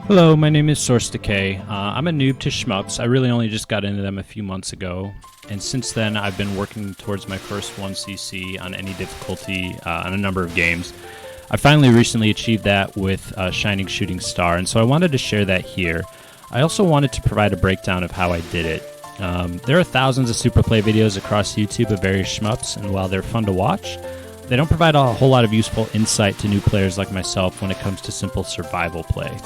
Hello, my name is Source Decay. I'm a noob to shmups. I really only just got into them a few months ago, and since then I've been working towards my first 1cc on any difficulty on a number of games. I finally recently achieved that with Shining Shooting Star, and so I wanted to share that here. I also wanted to provide a breakdown of how I did it. There are thousands of superplay videos across YouTube of various shmups, and while they're fun to watch, they don't provide a whole lot of useful insight to new players like myself when it comes to simple survival play.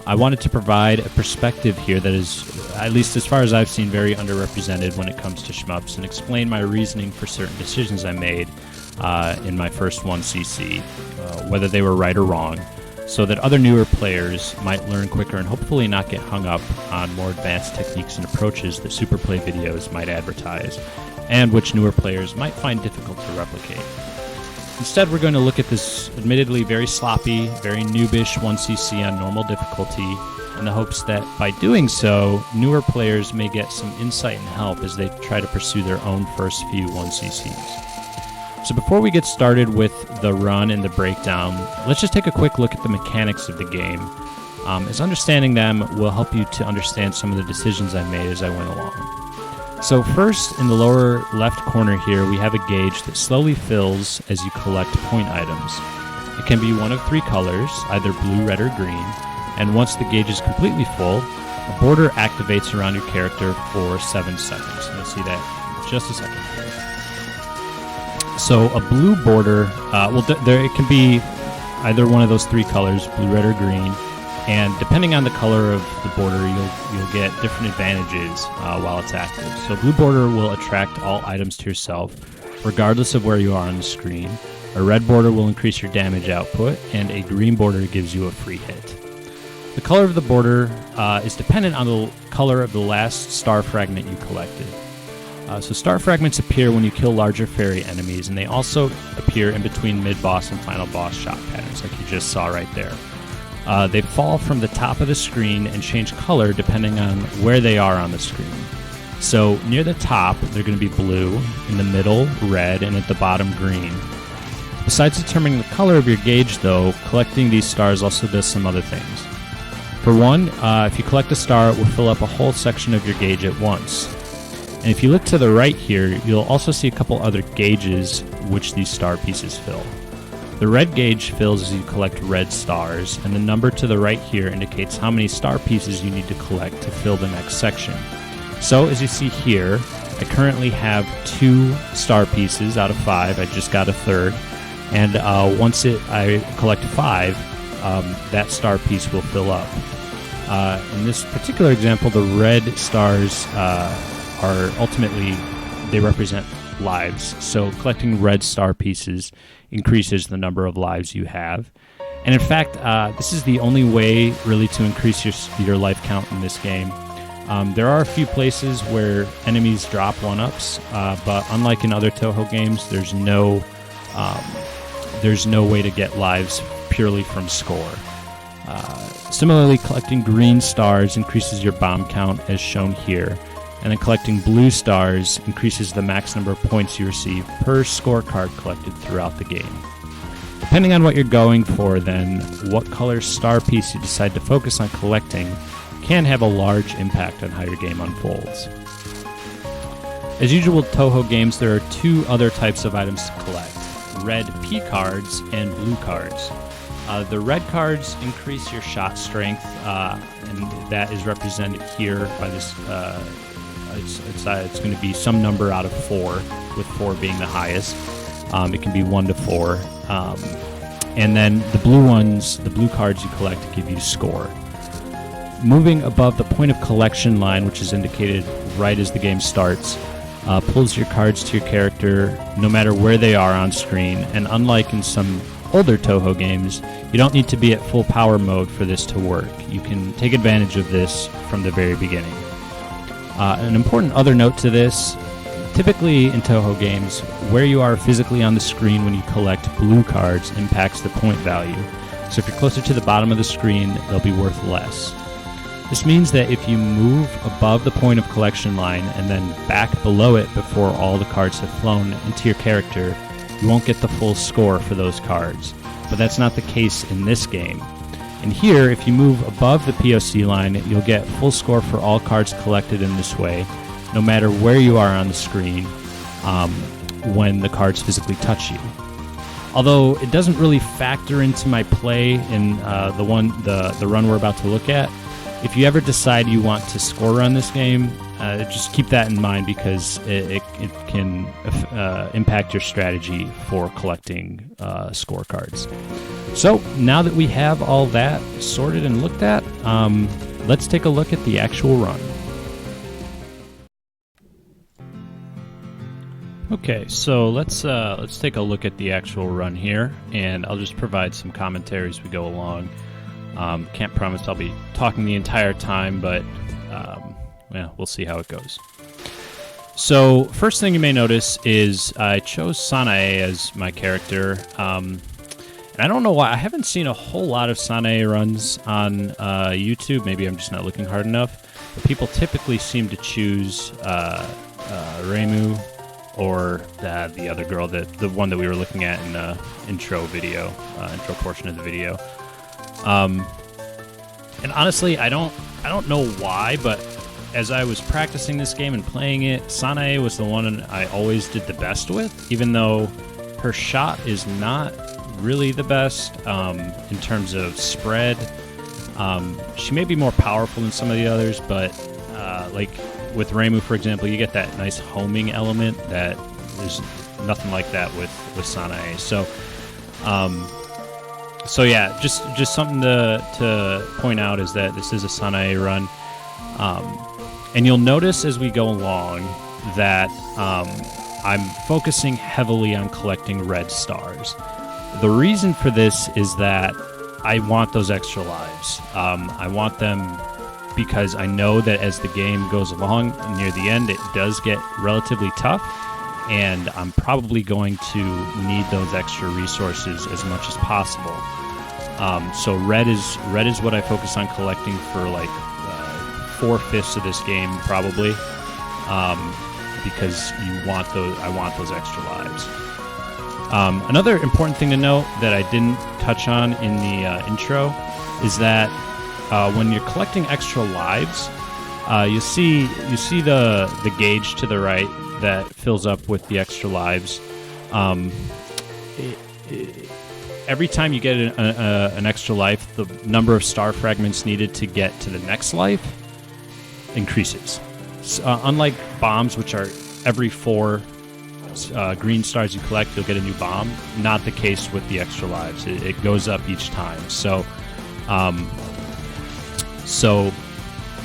I wanted to provide a perspective here that is, at least as far as I've seen, very underrepresented when it comes to shmups, and explain my reasoning for certain decisions I made in my first 1cc, whether they were right or wrong, so that other newer players might learn quicker and hopefully not get hung up on more advanced techniques and approaches that superplay videos might advertise, and which newer players might find difficult to replicate. Instead, we're going to look at this admittedly very sloppy, very noobish 1cc on normal difficulty in the hopes that by doing so, newer players may get some insight and help as they try to pursue their own first few 1cc's. So before we get started with the run and the breakdown, let's just take a quick look at the mechanics of the game, as understanding them will help you to understand some of the decisions I made as I went along. So first, in the lower left corner here, we have a gauge that slowly fills as you collect point items. It can be one of three colors, either blue, red, or green, and once the gauge is completely full, a border activates around your character for 7 seconds. You'll see that in just a second. So a blue border, it can be either one of those three colors, blue, red, or green, and depending on the color of the border, you'll get different advantages while it's active. So blue border will attract all items to yourself, regardless of where you are on the screen. A red border will increase your damage output, and a green border gives you a free hit. The color of the border is dependent on the color of the last star fragment you collected. So star fragments appear when you kill larger fairy enemies, and they also appear in between mid-boss and final boss shot patterns, like you just saw right there. They fall from the top of the screen and change color depending on where they are on the screen. So near the top, they're going to be blue, in the middle, red, and at the bottom, green. Besides determining the color of your gauge, though, collecting these stars also does some other things. For one, if you collect a star, it will fill up a whole section of your gauge at once. And if you look to the right here, you'll also see a couple other gauges which these star pieces fill. The red gauge fills as you collect red stars, and the number to the right here indicates how many star pieces you need to collect to fill the next section. So, as you see here, I currently have 2 star pieces out of 5. I just got a third, and once I collect 5, that star piece will fill up. In this particular example, the red stars are ultimately, they represent lives, so collecting red star pieces increases the number of lives you have. And in fact, this is the only way really to increase your life count in this game. There are a few places where enemies drop 1-ups, but unlike in other Touhou games, there's no way to get lives purely from score. Similarly, collecting green stars increases your bomb count as shown here, and then collecting blue stars increases the max number of points you receive per scorecard collected throughout the game. Depending on what you're going for, then, what color star piece you decide to focus on collecting can have a large impact on how your game unfolds. As usual with Touhou games, there are 2 other types of items to collect: red P cards and blue cards. The red cards increase your shot strength, and that is represented here by this. It's going to be some number out of 4, with 4 being the highest. It can be 1 to 4. And then the blue cards you collect give you score. Moving above the point of collection line, which is indicated right as the game starts, pulls your cards to your character no matter where they are on screen. And unlike in some older Touhou games, you don't need to be at full power mode for this to work. You can take advantage of this from the very beginning. An important other note to this, typically in Touhou games, where you are physically on the screen when you collect blue cards impacts the point value. So if you're closer to the bottom of the screen, they'll be worth less. This means that if you move above the point of collection line and then back below it before all the cards have flown into your character, you won't get the full score for those cards. But that's not the case in this game. And here, if you move above the POC line, you'll get full score for all cards collected in this way, no matter where you are on the screen when the cards physically touch you. Although it doesn't really factor into my play in the run we're about to look at. If you ever decide you want to score run this game, just keep that in mind, because it can impact your strategy for collecting scorecards. So now that we have all that sorted and looked at, let's take a look at the actual run. Okay, so let's take a look at the actual run here, and I'll just provide some commentary as we go along. Can't promise I'll be talking the entire time, but we'll see how it goes. So first thing you may notice is I chose Sanae as my character. And I don't know why. I haven't seen a whole lot of Sanae runs on YouTube. Maybe I'm just not looking hard enough. But people typically seem to choose Reimu or the other girl, the one that we were looking at in the intro portion of the video. And honestly, I don't know why, but as I was practicing this game and playing it, Sanae was the one I always did the best with, even though her shot is not really the best in terms of spread. She may be more powerful than some of the others, but like with Reimu, for example, you get that nice homing element that there's nothing like that with Sanae. So yeah, just something to point out is that this is a Sanae run. And you'll notice as we go along that I'm focusing heavily on collecting red stars. The reason for this is that I want those extra lives. I want them because I know that as the game goes along, near the end, it does get relatively tough, and I'm probably going to need those extra resources as much as possible. So red is what I focus on collecting for like 4/5 of this game, probably, because I want those extra lives. Another important thing to note that I didn't touch on in the intro is that when you're collecting extra lives, you see the gauge to the right that fills up with the extra lives. Every time you get an extra life, the number of star fragments needed to get to the next life increases. Unlike bombs, which are every 4 green stars you collect, you'll get a new bomb. Not the case with the extra lives. It goes up each time. So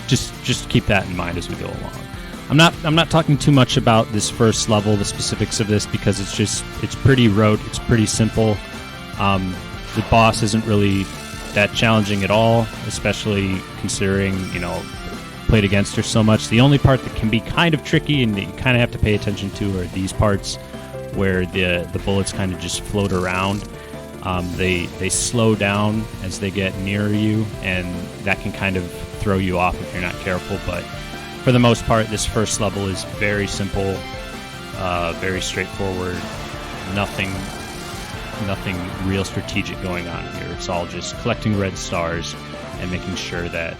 just keep that in mind as we go along. I'm not talking too much about this first level, the specifics of this, because it's pretty rote. It's pretty simple. The boss isn't really that challenging at all, especially considering, played against her so much. The only part that can be kind of tricky and you kind of have to pay attention to are these parts where the bullets kind of just float around. They slow down as they get near you, and that can kind of throw you off if you're not careful. But for the most part, this first level is very simple, very straightforward. Nothing real strategic going on here. It's all just collecting red stars and making sure that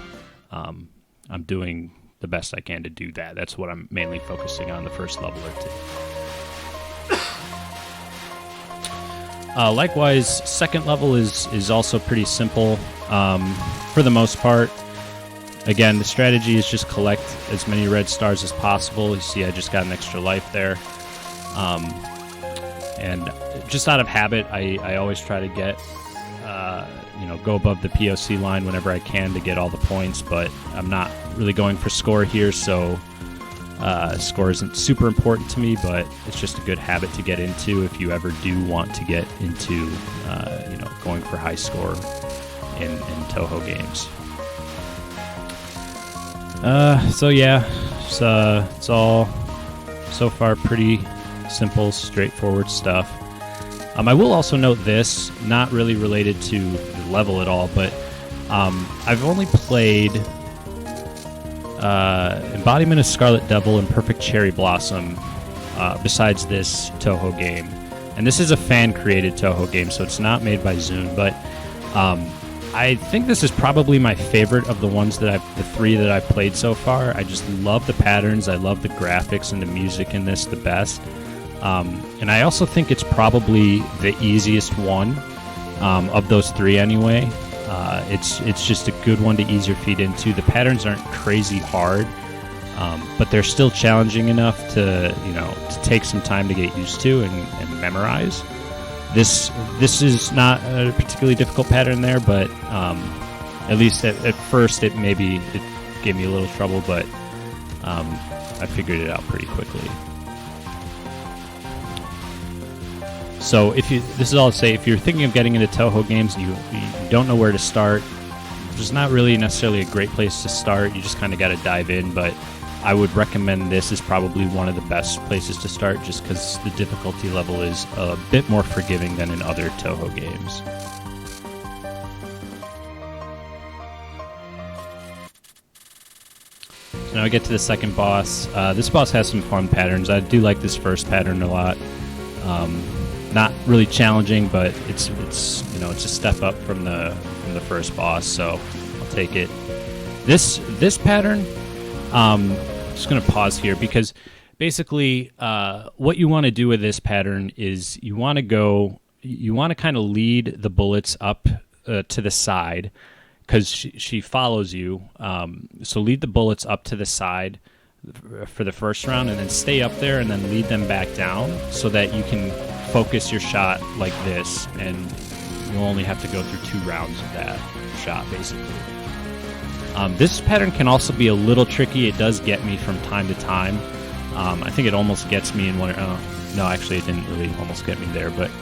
I'm doing the best I can to do that. That's what I'm mainly focusing on the first level or two. Likewise, second level is also pretty simple for the most part. Again, the strategy is just collect as many red stars as possible. You see I just got an extra life there. And just out of habit, I always try to get, go above the POC line whenever I can to get all the points, but I'm not really going for score here, so score isn't super important to me, but it's just a good habit to get into if you ever do want to get into, going for high score in Touhou games. It's all so far pretty simple, straightforward stuff. I will also note this, not really related to the level at all, but I've only played Embodiment of Scarlet Devil and Perfect Cherry Blossom besides this Touhou game. And this is a fan-created Touhou game, so it's not made by Zune, but I think this is probably my favorite of the ones that the three that I've played so far. I just love the patterns. I love the graphics and the music in this the best. And I also think it's probably the easiest one of those three anyway. It's just a good one to ease your feet into. The patterns aren't crazy hard, but they're still challenging enough to take some time to get used to and memorize. This is not a particularly difficult pattern there, but at least at first it gave me a little trouble, but I figured it out pretty quickly. So this is all to say, if you're thinking of getting into Touhou games and you don't know where to start, there's not really necessarily a great place to start. You just kind of got to dive in, but I would recommend this is probably one of the best places to start just because the difficulty level is a bit more forgiving than in other Touhou games. So now we get to the second boss. This boss has some fun patterns. I do like this first pattern a lot. Not really challenging, but it's a step up from the first boss, so I'll take it. This pattern, just gonna pause here because basically what you want to do with this pattern is you want to kind of lead the bullets up to the side because she follows you. So lead the bullets up to the side for the first round and then stay up there and then lead them back down so that you can focus your shot like this, and you'll only have to go through 2 rounds of that shot, basically. This pattern can also be a little tricky. It does get me from time to time. I think it almost gets me in one... no, actually, it didn't really almost get me there, but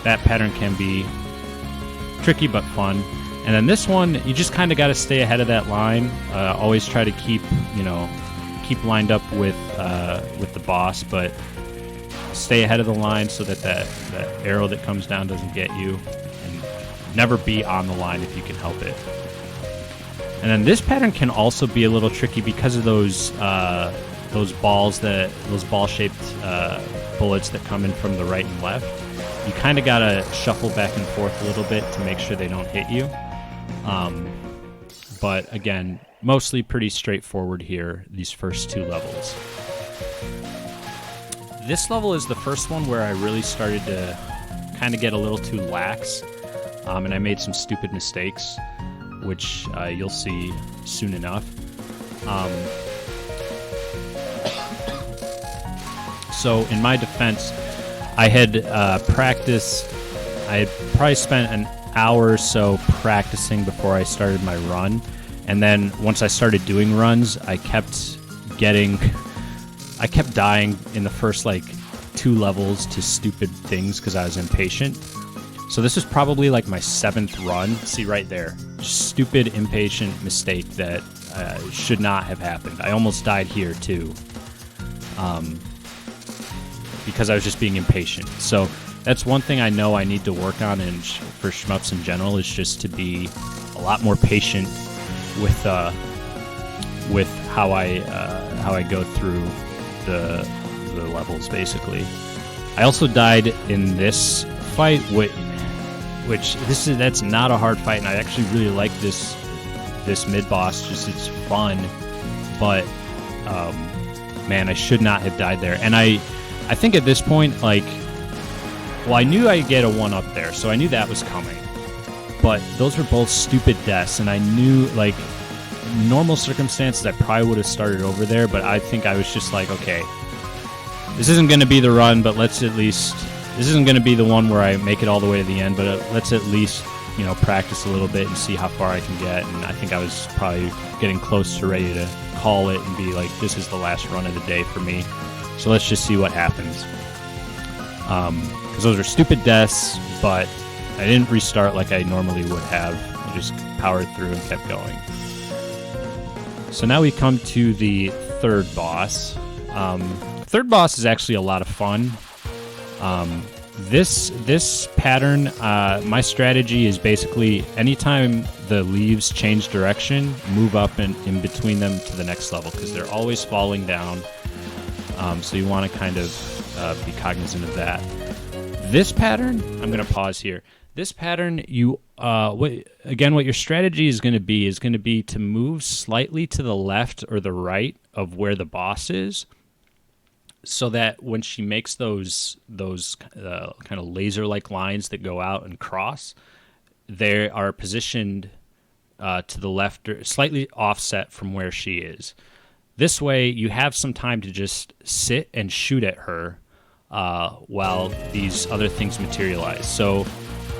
that pattern can be tricky but fun. And then this one, you just kind of got to stay ahead of that line. Always try to keep lined up with the boss, but stay ahead of the line so that arrow that comes down doesn't get you, and never be on the line if you can help it. And then this pattern can also be a little tricky because of those ball-shaped bullets that come in from the right and left. You kind of gotta shuffle back and forth a little bit to make sure they don't hit you. But again, mostly pretty straightforward here, these first 2 levels. This level is the first one where I really started to kind of get a little too lax, and I made some stupid mistakes, which you'll see soon enough. So in my defense, I had practiced. I had probably spent an hour or so practicing before I started my run, and then once I started doing runs, I kept dying in the first 2 levels to stupid things because I was impatient. So this is probably my 7th run. See right there, stupid impatient mistake that should not have happened. I almost died here too, because I was just being impatient. So that's one thing I know I need to work on for shmups in general, is just to be a lot more patient with how I go through the levels, basically. I also died in this fight, that's not a hard fight, and I actually really like this mid boss. Just it's fun, but man, I should not have died there. And I think at this point, I knew I'd get a 1-up there, so I knew that was coming. But those were both stupid deaths, and I knew, in normal circumstances, I probably would have started over there, but I think I was just okay, this isn't going to be the run, but this isn't going to be the one where I make it all the way to the end, but let's at least, practice a little bit and see how far I can get. And I think I was probably getting close to ready to call it and be this is the last run of the day for me. So let's just see what happens. Because those are stupid deaths, but I didn't restart like I normally would have. I just powered through and kept going. So now we come to the third boss. Third boss is actually a lot of fun. This pattern, my strategy is basically anytime the leaves change direction, move up and in between them to the next level, because they're always falling down. So you want to kind of be cognizant of that. This pattern, I'm going to pause here. This pattern, you what your strategy is going to be to move slightly to the left or the right of where the boss is, so that when she makes those kind of laser-like lines that go out and cross, they are positioned to the left or slightly offset from where she is. This way, you have some time to just sit and shoot at her while these other things materialize. So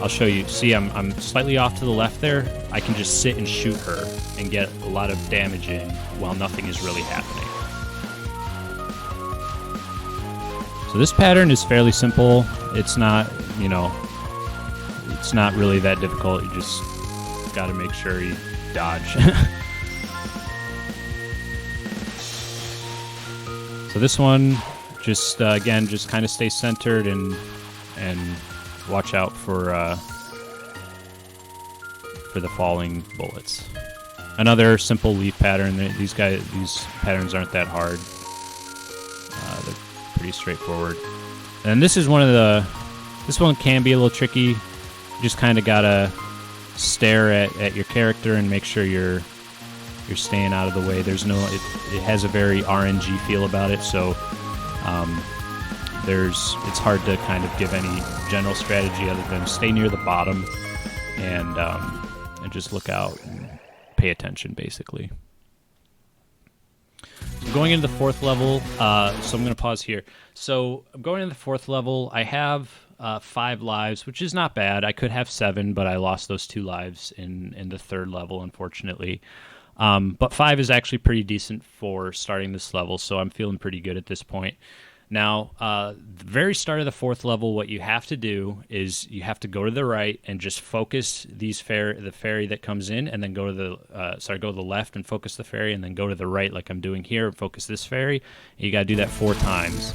I'll show you. See, I'm slightly off to the left there. I can just sit and shoot her and get a lot of damage in while nothing is really happening. So this pattern is fairly simple. It's not, it's not really that difficult. You just got to make sure you dodge. So this one, just again, just kind of stay centered and watch out for the falling bullets. Another simple leaf pattern. These patterns aren't that hard. They're pretty straightforward. And this is this one can be a little tricky. You just kind of gotta stare at your character and make sure you're staying out of the way. There's it has a very RNG feel about it, so it's hard to kind of give any general strategy other than stay near the bottom and just look out and pay attention, basically. So going into the 4th level, so I'm going to pause here. So I'm going into the 4th level. I have 5 lives, which is not bad. I could have 7, but I lost those 2 lives in the 3rd level, unfortunately. But 5 is actually pretty decent for starting this level, so I'm feeling pretty good at this point. Now, the very start of the 4th level, what you have to do is you have to go to the right and just focus the fairy that comes in, and then go to the left and focus the fairy, and then go to the right like I'm doing here and focus this fairy. You got to do that 4 times.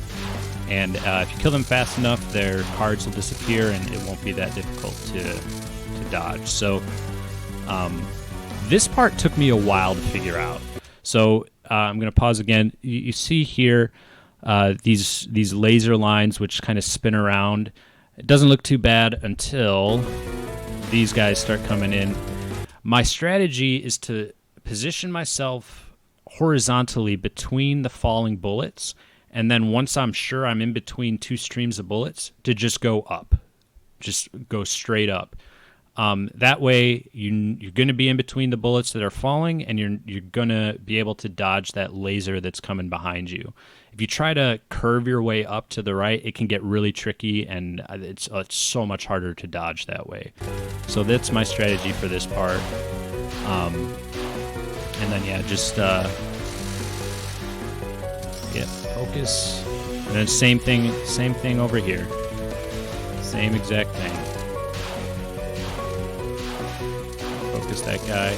And if you kill them fast enough, their cards will disappear, and it won't be that difficult to dodge. So this part took me a while to figure out. So I'm going to pause again. You see here these laser lines which kind of spin around. It doesn't look too bad until these guys start coming in. My strategy is to position myself horizontally between the falling bullets, and then once I'm sure I'm in between 2 streams of bullets, to just go up. Just go straight up. That way, you're going to be in between the bullets that are falling, and you're going to be able to dodge that laser that's coming behind you. If you try to curve your way up to the right, it can get really tricky, and it's so much harder to dodge that way. So that's my strategy for this part. And then just focus, and then same thing over here. Same exact thing. Focus that guy.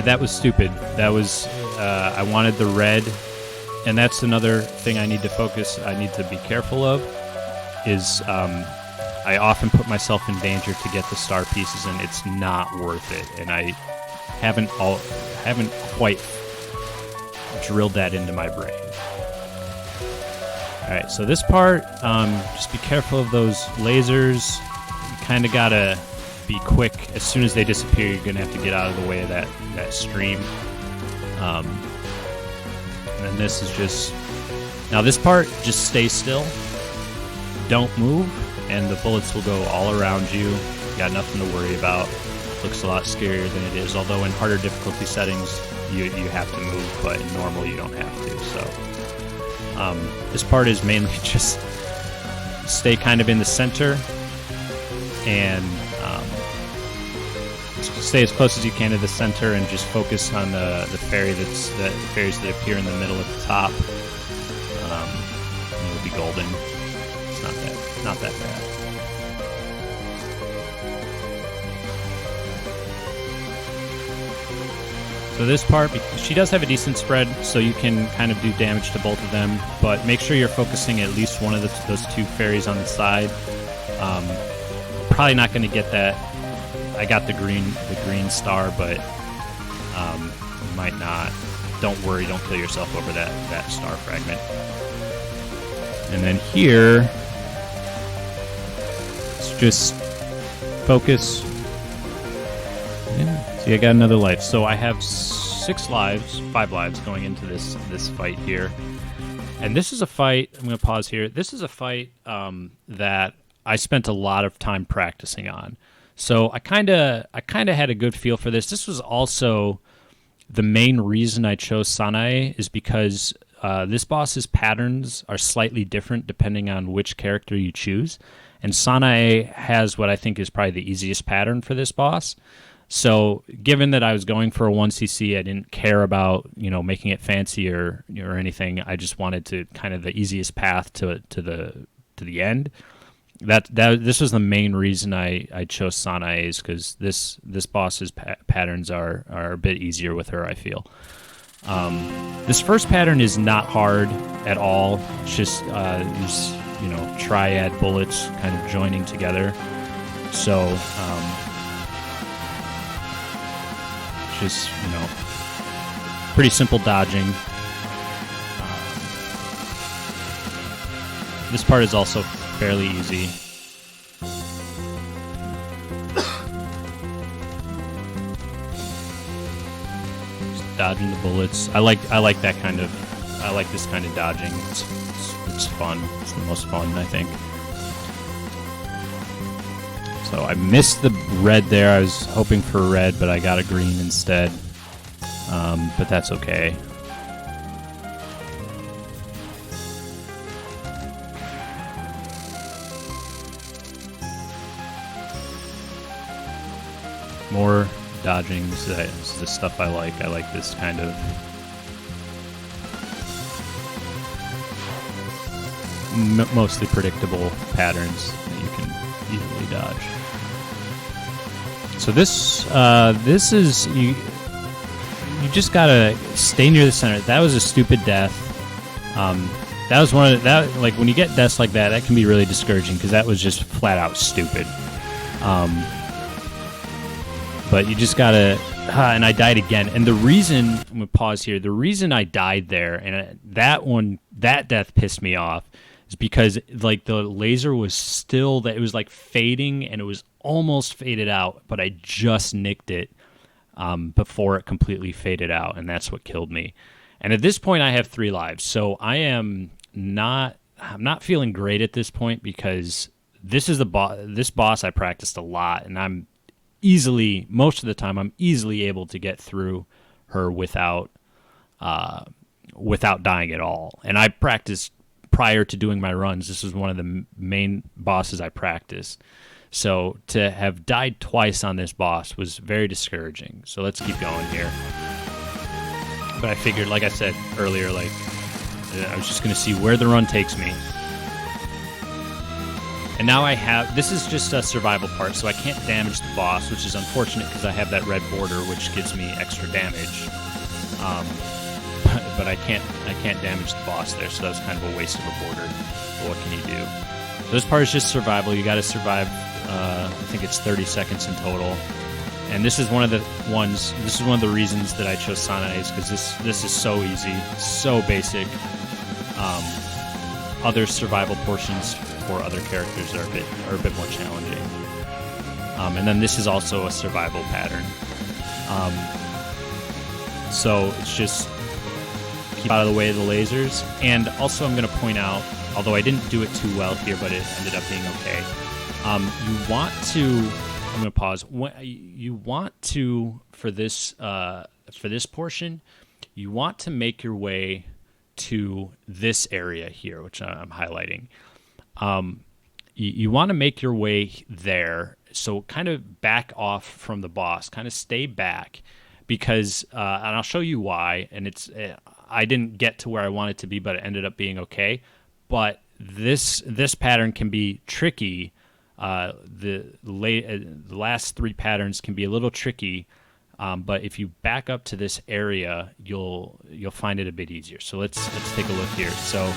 That was stupid. That was I wanted the red, and that's another thing I need to be careful of, is I often put myself in danger to get the star pieces, and it's not worth it. And I haven't quite drilled that into my brain. Alright, so this part, just be careful of those lasers. You kind of gotta be quick. As soon as they disappear, you're gonna have to get out of the way of that stream. And then this is just... Now this part, just stay still. Don't move, and the bullets will go all around you. You got nothing to worry about. Looks a lot scarier than it is, although in harder difficulty settings, you have to move, but in normal you don't have to. So this part is mainly just stay kind of in the center and stay as close as you can to the center, and just focus on the fairies that appear in the middle at the top. It'll be golden. It's not that bad. So this part, she does have a decent spread, so you can kind of do damage to both of them, but make sure you're focusing at least one of those 2 fairies on the side. Probably not going to get that. I got the green star, but you might not. Don't worry, don't kill yourself over that star fragment. And then here, let's just focus. Yeah. See, I got another life. So I have 5 lives going into this fight here. And this is a fight, I'm going to pause here. This is a fight that I spent a lot of time practicing on. So I kind of had a good feel for this. This was also the main reason I chose Sanae, is because this boss's patterns are slightly different depending on which character you choose. And Sanae has what I think is probably the easiest pattern for this boss. So given that I was going for a 1cc, I didn't care about, making it fancy or anything. I just wanted to kind of the easiest path to the end. This was the main reason I chose Sanae, is because this boss's patterns are a bit easier with her, I feel. This first pattern is not hard at all. It's just these triad bullets kind of joining together. So just pretty simple dodging. This part is also fairly easy. Just dodging the bullets. I like this kind of dodging. It's fun. It's the most fun, I think. So I missed the red there. I was hoping for a red, but I got a green instead. But that's okay. More dodging. This is the stuff I like. I like this kind of mostly predictable patterns that you can easily dodge. So this is you just gotta stay near the center. That was a stupid death. That was one of that, like, when you get deaths like that, that can be really discouraging because that was just flat out stupid. But you just gotta, and I died again. And the reason, I'm gonna pause here. The reason I died there, and that death pissed me off, is because like the laser was still, that it was like fading, and it was almost faded out, but I just nicked it before it completely faded out, and that's what killed me. And at this point, I have 3 lives, so I'm not feeling great at this point, because this is this boss I practiced a lot, and I'm easily, most of the time, I'm easily able to get through her without dying at all. And I practiced prior to doing my runs. This was one of the main bosses I practiced. So to have died twice on this boss was very discouraging. So let's keep going here. But I figured, like I said earlier, like I was just going to see where the run takes me. And now I have, this is just a survival part, so I can't damage the boss, which is unfortunate because I have that red border, which gives me extra damage. But I can't damage the boss there, so that was kind of a waste of a border. But what can you do? So this part is just survival. You got to survive. I think it's 30 seconds in total. And this is one of the reasons that I chose Sanae, is because this is so easy, so basic. Other survival portions for other characters are a bit more challenging. And then this is also a survival pattern. So it's just keep out of the way of the lasers. And also I'm going to point out, although I didn't do it too well here, but it ended up being okay. You want to, I'm going to pause. You want to, for this portion, you want to make your way to this area here, which I'm highlighting. You want to make your way there, so kind of back off from the boss, kind of stay back, because and I'll show you why. And it's I didn't get to where I wanted to be, but it ended up being okay. But this pattern can be tricky. The last 3 patterns can be a little tricky. But if you back up to this area, you'll find it a bit easier. So let's take a look here. So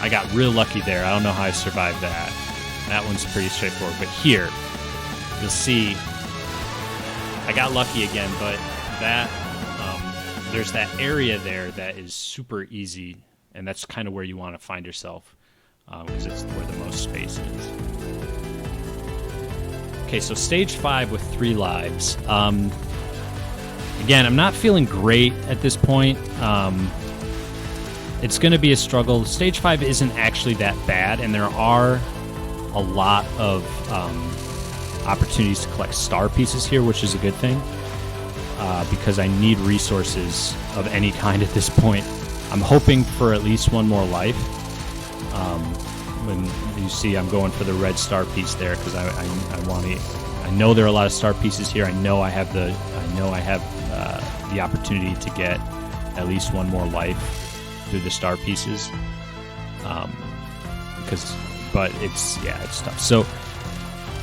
I got real lucky there. I don't know how I survived that. That one's pretty straightforward. But here, you'll see I got lucky again. But that there's that area there that is super easy, and that's kind of where you want to find yourself, because it's where the most space is. Okay, so stage 5 with 3 lives. Again, I'm not feeling great at this point. It's going to be a struggle. Stage 5 isn't actually that bad, and there are a lot of opportunities to collect star pieces here, which is a good thing, because I need resources of any kind at this point. I'm hoping for at least one more life. When you see I'm going for the red star piece there, because I want to. I know there are a lot of star pieces here. I know I have the opportunity to get at least one more life through the star pieces. But it's tough. So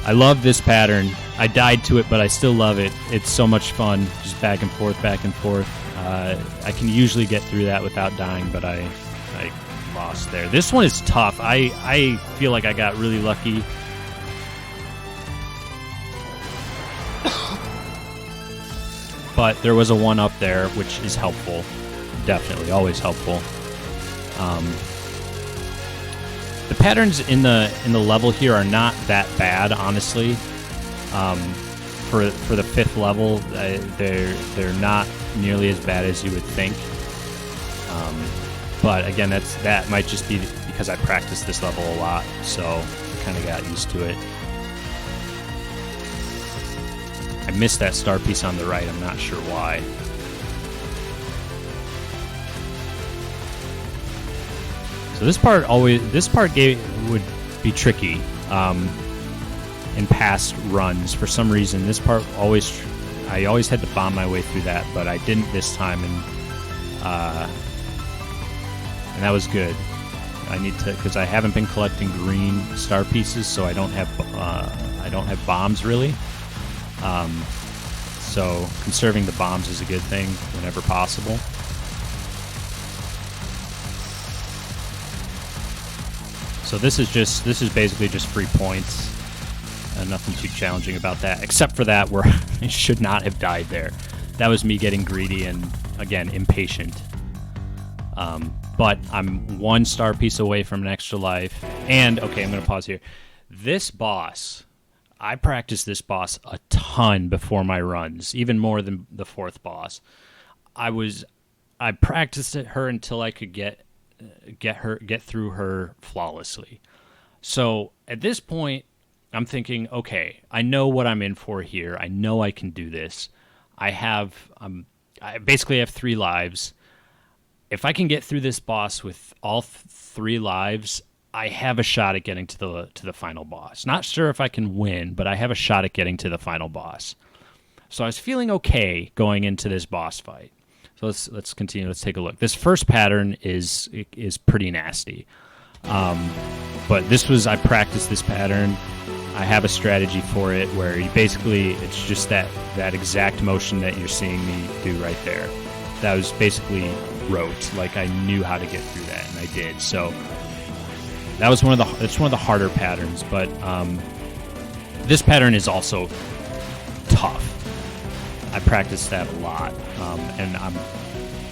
I love this pattern. I died to it, but I still love it. It's so much fun, just back and forth, back and forth. I can usually get through that without dying, but I lost there. This one is tough. I feel like I got really lucky. But there was a 1 up there, which is helpful. Definitely, always helpful. The patterns in the level here are not that bad, honestly. For the 5th level, they're not nearly as bad as you would think. But again, that might just be because I practiced this level a lot, so I kind of got used to it. I missed that star piece on the right. I'm not sure why. So this part would be tricky in past runs. For some reason, this part I always had to bomb my way through that, but I didn't this time, and that was good. I need to, because I haven't been collecting green star pieces, so I don't have bombs really. So conserving the bombs is a good thing whenever possible. So this is basically just free points. Nothing too challenging about that, except for that where I should not have died there. That was me getting greedy and, again, impatient. But I'm 1 star piece away from an extra life. And, okay, I'm going to pause here. This boss, I practiced this boss a ton before my runs, even more than the 4th boss. I practiced her until I could get through her flawlessly. So at this point, I'm thinking, okay, I know what I'm in for here. I know I can do this. I basically have 3 lives. If I can get through this boss with all 3 lives, I have a shot at getting to the final boss. Not sure if I can win, but I have a shot at getting to the final boss. So I was feeling okay going into this boss fight. So let's continue. Let's take a look. This first pattern is pretty nasty. But I practiced this pattern. I have a strategy for it where it's just that exact motion that you're seeing me do right there. That was basically rote. Like I knew how to get through that, and I did. So it's one of the harder patterns. But this pattern is also tough. I practiced that a lot, and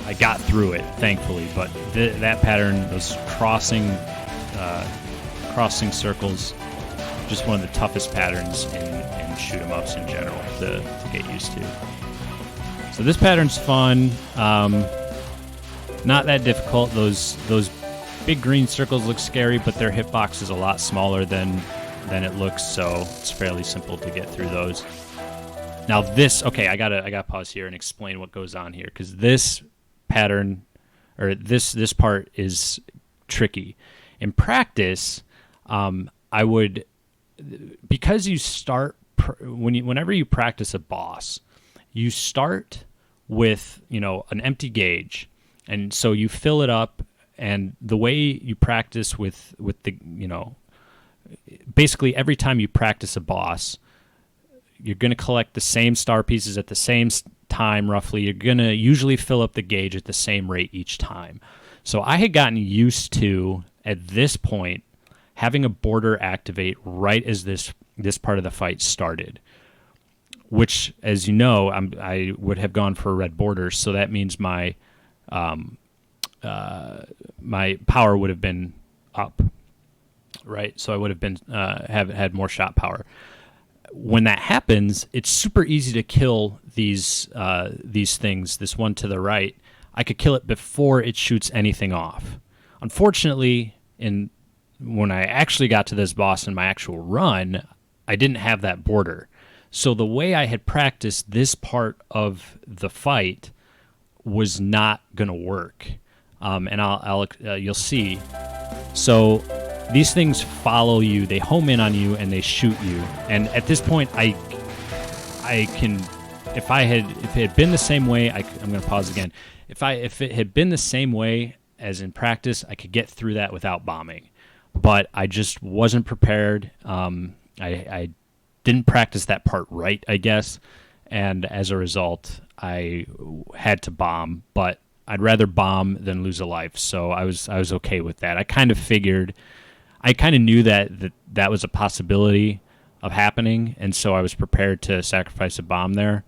I got through it, thankfully. But that pattern, those crossing circles, just one of the toughest patterns in shoot 'em ups in general to get used to. So this pattern's fun, not that difficult. Those big green circles look scary, but their hitbox is a lot smaller than it looks, so it's fairly simple to get through those. Now I gotta pause here and explain what goes on here, because this pattern, or this part is tricky. In practice, I would, because you start whenever you practice a boss, you start with an empty gauge, and so you fill it up. And the way you practice with the basically every time you practice a boss, you're going to collect the same star pieces at the same time, roughly. You're going to usually fill up the gauge at the same rate each time. So I had gotten used to, at this point, having a border activate right as this part of the fight started, which, as you know, I would have gone for a red border, so that means my power would have been up, right? So I would have been had more shot power. when that happens, it's super easy to kill these things. This one to the right, I could kill it before it shoots anything off. Unfortunately, when I actually got to this boss in my actual run, I didn't have that border. So the way I had practiced this part of the fight was not going to work. And I'll you'll see. So these things follow you, they home in on you, and they shoot you. And at this point, I can, if it had been the same way, I'm going to pause again. If it had been the same way as in practice, I could get through that without bombing. But I just wasn't prepared. I didn't practice that part right, I guess. And as a result, I had to bomb. But I'd rather bomb than lose a life, so I was okay with that. I kind of knew that was a possibility of happening, and so I was prepared to sacrifice a bomb there.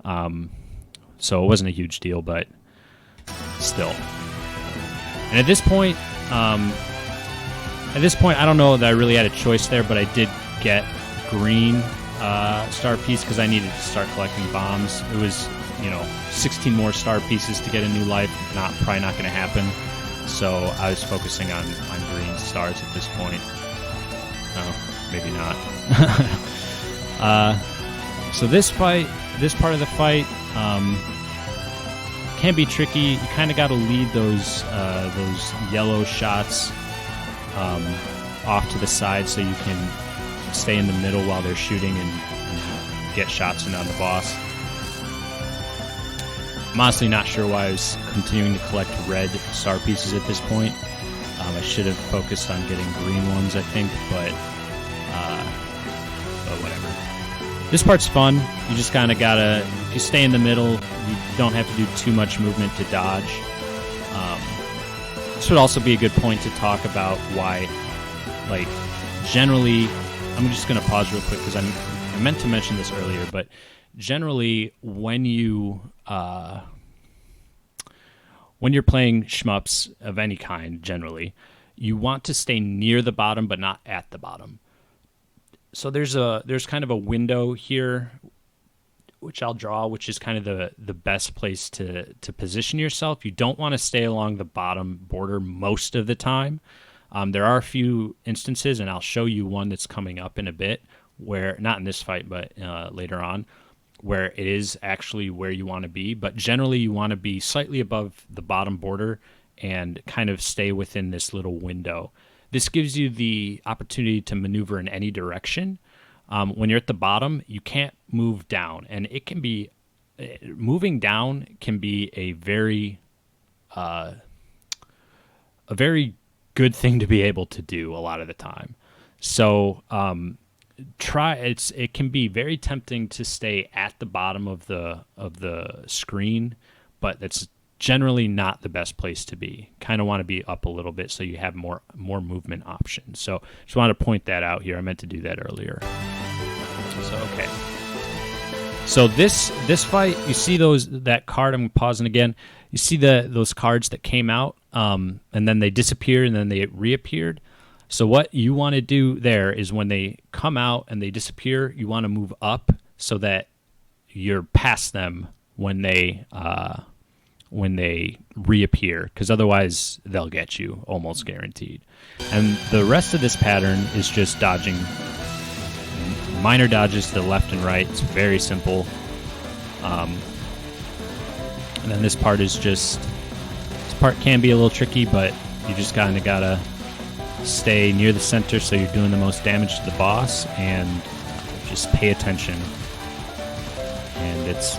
So it wasn't a huge deal, but still. And at this point, I don't know that I really had a choice there, but I did get green star piece because I needed to start collecting bombs. It was 16 more star pieces to get a new life. Probably not going to happen. So I was focusing on green stars at this point. Oh, maybe not. So this part of the fight can be tricky. You kind of got to lead those yellow shots off to the side so you can stay in the middle while they're shooting and get shots in on the boss. I'm honestly not sure why I was continuing to collect red star pieces at this point. I should have focused on getting green ones, I think, but whatever. This part's fun. You just kind of gotta, if you stay in the middle, you don't have to do too much movement to dodge. This would also be a good point to talk about why, generally, I'm just going to pause real quick because I meant to mention this earlier, but generally, when you're playing shmups of any kind, generally, you want to stay near the bottom but not at the bottom. So there's kind of a window here, which I'll draw, which is kind of the best place to position yourself. You don't want to stay along the bottom border most of the time. There are a few instances, and I'll show you one that's coming up in a bit, where, not in this fight, but later on, where it is actually where you want to be. But generally, you want to be slightly above the bottom border and kind of stay within this little window. This gives you the opportunity to maneuver in any direction. When you're at the bottom, you can't move down, and it can be moving down can be a very good thing to be able to do a lot of the time. So it can be very tempting to stay at the bottom of the screen, but that's generally not the best place to be. Kind of want to be up a little bit so you have more movement options. So just wanted to point that out here. I meant to do that earlier. So okay. So this fight, you see that card, I'm pausing again. You see those cards that came out, and then they disappeared and then they reappeared. So what you want to do there is when they come out and they disappear, you want to move up so that you're past them when they reappear, because otherwise they'll get you, almost guaranteed. And the rest of this pattern is just dodging minor dodges to the left and right. It's very simple. And then this part can be a little tricky, but you just kind of gotta stay near the center so you're doing the most damage to the boss, and just pay attention. And it's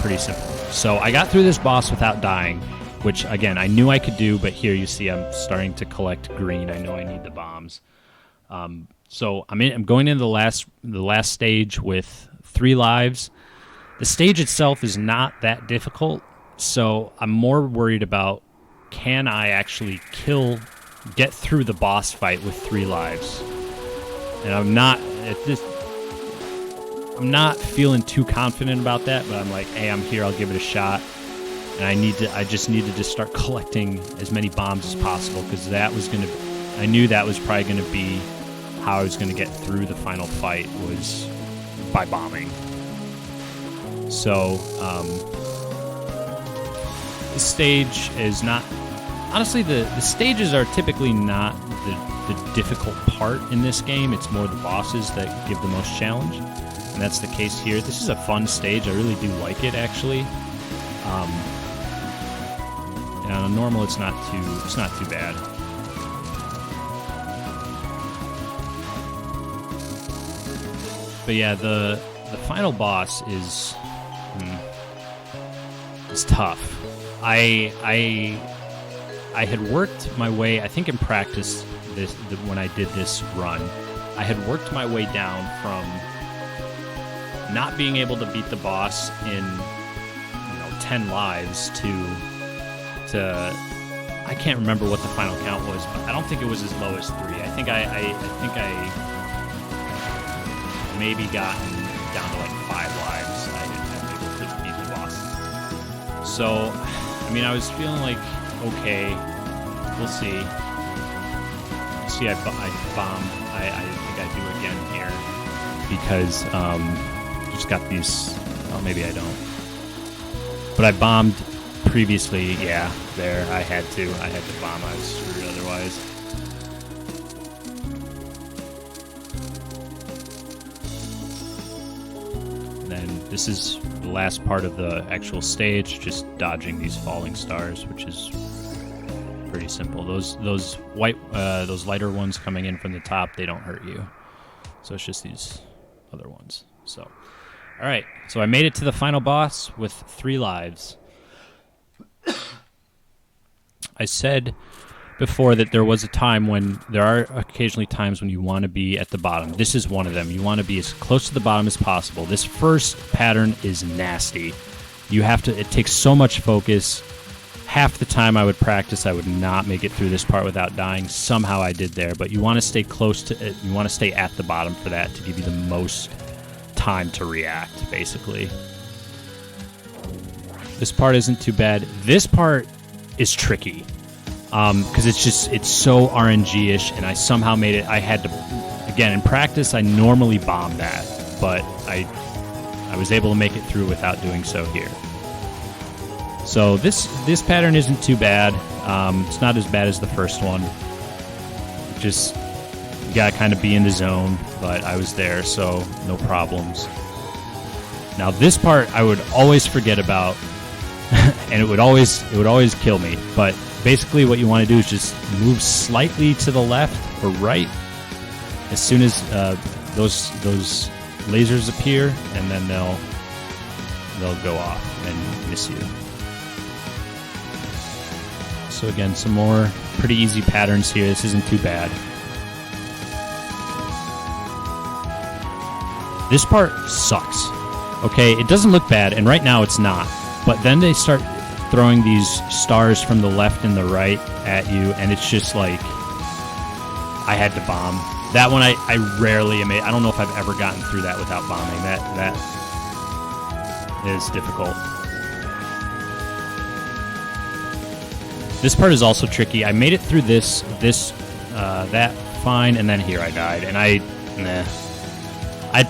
pretty simple. So I got through this boss without dying, which again I knew I could do, but here you see I'm starting to collect green. I know I need the bombs. So I'm going into the last stage with 3 lives. The stage itself is not that difficult, so I'm more worried about, can I actually get through the boss fight with 3 lives? And I'm not feeling too confident about that, but I'm like, hey, I'm here, I'll give it a shot. And I just needed to start collecting as many bombs as possible, because I knew that was probably going to be how I was going to get through the final fight was by bombing. So the stage is not... Honestly, the stages are typically not the difficult part in this game. It's more the bosses that give the most challenge, and that's the case here. This is a fun stage. I really do like it, actually. And on a normal, it's not too bad. But yeah, the final boss is tough. I had worked my way, I think in practice, when I did this run, I had worked my way down from not being able to beat the boss in 10 lives to I can't remember what the final count was, but I don't think it was as low as 3. I think I maybe gotten down to like 5 lives. I didn't able to beat the boss. So, I mean, I was feeling like, okay, we'll see. See, I bombed. I think I do again here because just got these. Oh, maybe I don't. But I bombed previously. Yeah, there. I had to bomb. I was screwed otherwise. And then this is the last part of the actual stage, just dodging these falling stars, which is pretty simple. Those white, those lighter ones coming in from the top, they don't hurt you. So it's just these other ones. So, all right. So I made it to the final boss with 3 lives. I said before that there was a time when there are occasionally times when you want to be at the bottom. This is one of them. You want to be as close to the bottom as possible. This first pattern is nasty. You have to. It takes so much focus. Half the time I would practice, I would not make it through this part without dying. Somehow I did there, but you want to stay close to it. You want to stay at the bottom for that to give you the most time to react, basically. This part isn't too bad. This part is tricky because it's so RNG-ish, and I somehow made it. I had to, again, in practice, I normally bomb that, but I was able to make it through without doing so here. So this pattern isn't too bad. It's not as bad as the first one. Just you gotta kind of be in the zone, but I was there, so no problems. Now this part I would always forget about, and it would always kill me. But basically, what you want to do is just move slightly to the left or right as soon as those lasers appear, and then they'll go off and miss you. So again, some more pretty easy patterns here. This isn't too bad. This part sucks. Okay, it doesn't look bad, and right now it's not. But then they start throwing these stars from the left and the right at you, and it's just like, I had to bomb. That one I rarely am. I don't know if I've ever gotten through that without bombing. That is difficult. This part is also tricky. I made it through that fine, and then here I died. And I'd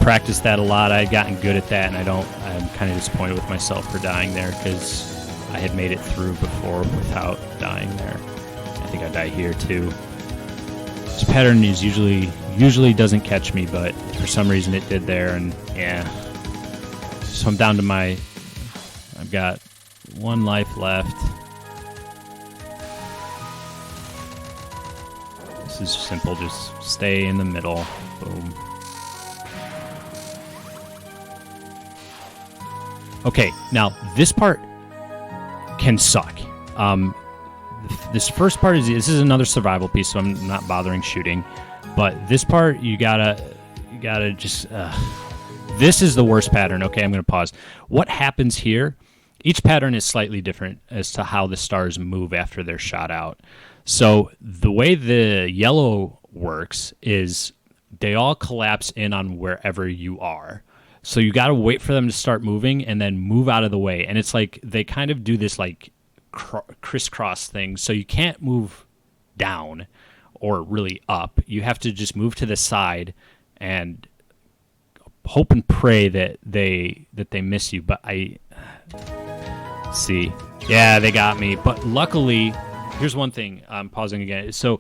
practiced that a lot. I had gotten good at that, and I'm kind of disappointed with myself for dying there because I had made it through before without dying there. I think I die here too. This pattern is usually doesn't catch me, but for some reason it did there, and yeah. So I'm down to I've got 1 life left. This is simple, just stay in the middle. Boom. Okay, now this part can suck. This first part this is another survival piece, so I'm not bothering shooting. But this part, you gotta just. This is the worst pattern. Okay, I'm gonna pause. What happens here? Each pattern is slightly different as to how the stars move after they're shot out. So the way the yellow works is they all collapse in on wherever you are. So you got to wait for them to start moving and then move out of the way. And it's like they kind of do this like crisscross thing. So you can't move down or really up. You have to just move to the side and hope and pray that they miss you. But see, yeah, they got me. But luckily, here's one thing. I'm pausing again. So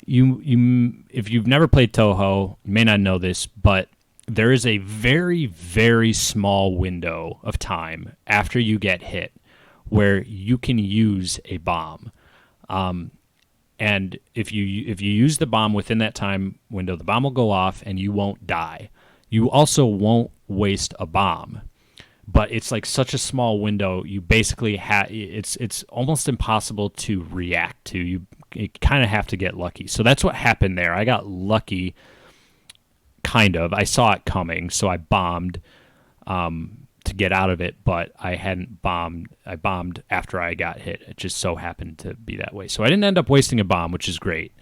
you if you've never played Touhou, you may not know this, but there is a very, very small window of time after you get hit where you can use a bomb. And if you use the bomb within that time window, the bomb will go off and you won't die. You also won't waste a bomb. But it's like such a small window, you basically it's almost impossible to react to. You kind of have to get lucky. So that's what happened there. I got lucky, kind of. I saw it coming, so I bombed to get out of it, but I hadn't bombed. I bombed after I got hit. It just so happened to be that way. So I didn't end up wasting a bomb, which is great.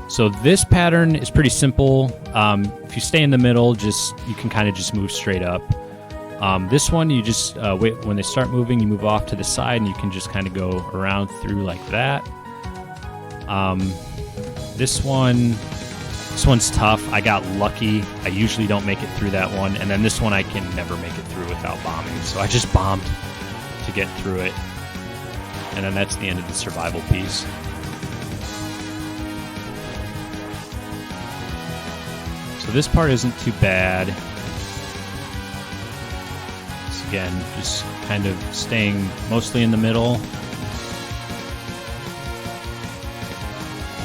So this pattern is pretty simple. If you stay in the middle, you can kind of just move straight up. This one, you just wait. When they start moving, you move off to the side, and you can just kind of go around through like that. This one's tough. I got lucky. I usually don't make it through that one. And then this one, I can never make it through without bombing. So I just bombed to get through it. And then that's the end of the survival piece. So this part isn't too bad. So again, just kind of staying mostly in the middle.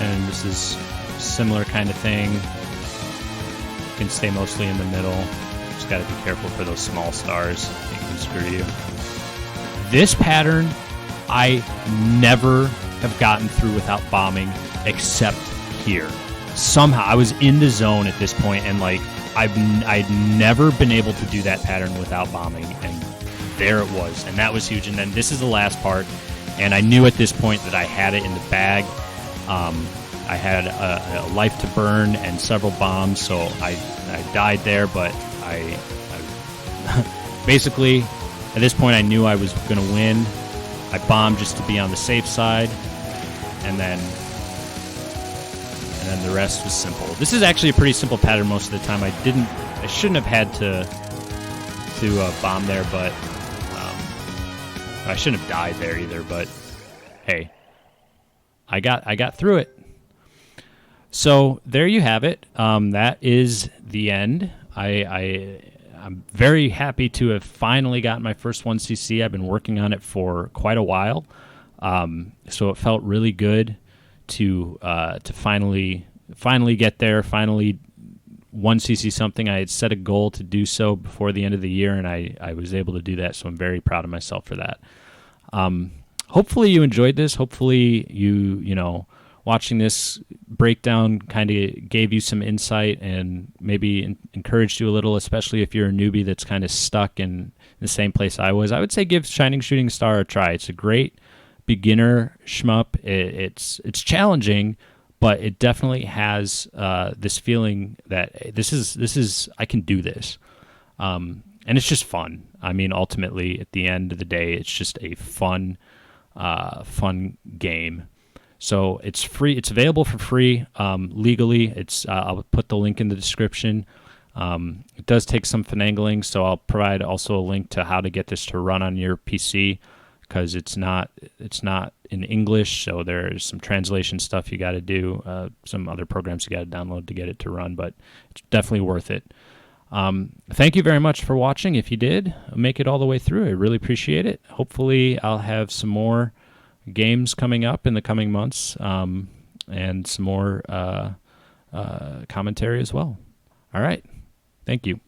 And this is a similar kind of thing. You can stay mostly in the middle. Just got to be careful for those small stars. They can screw you. This pattern, I never have gotten through without bombing, except here. Somehow I was in the zone at this point, and like I'd never been able to do that pattern without bombing, and there it was, and that was huge. And then this is the last part, and I knew at this point that I had it in the bag. I had a life to burn and several bombs, so I died there, but I basically at this point I knew I was going to win. I bombed just to be on the safe side, and then the rest was simple. This is actually a pretty simple pattern most of the time. I shouldn't have had to bomb there, but I shouldn't have died there either. But hey, I got through it. So there you have it. That is the end. I'm very happy to have finally gotten my first 1cc. I've been working on it for quite a while, so it felt really good to finally get there. Finally 1cc something. I had set a goal to do so before the end of the year, and I was able to do that. So I'm very proud of myself for that. Hopefully you enjoyed this. Hopefully you know, watching this breakdown kind of gave you some insight and maybe encouraged you a little, especially if you're a newbie that's kind of stuck in the same place I was. I would say give Shining Shooting Star a try. It's a great beginner shmup. It's challenging, but it definitely has this feeling that this is I can do this, and it's just fun. I mean, ultimately, at the end of the day, it's just a fun game. So it's free. It's available for free legally. I'll put the link in the description. It does take some finagling, so I'll provide also a link to how to get this to run on your PC, because it's not in English, so there's some translation stuff you got to do, some other programs you got to download to get it to run, but it's definitely worth it. Thank you very much for watching. If you did make it all the way through, I really appreciate it. Hopefully I'll have some more games coming up in the coming months, and some more commentary as well. All right. Thank you.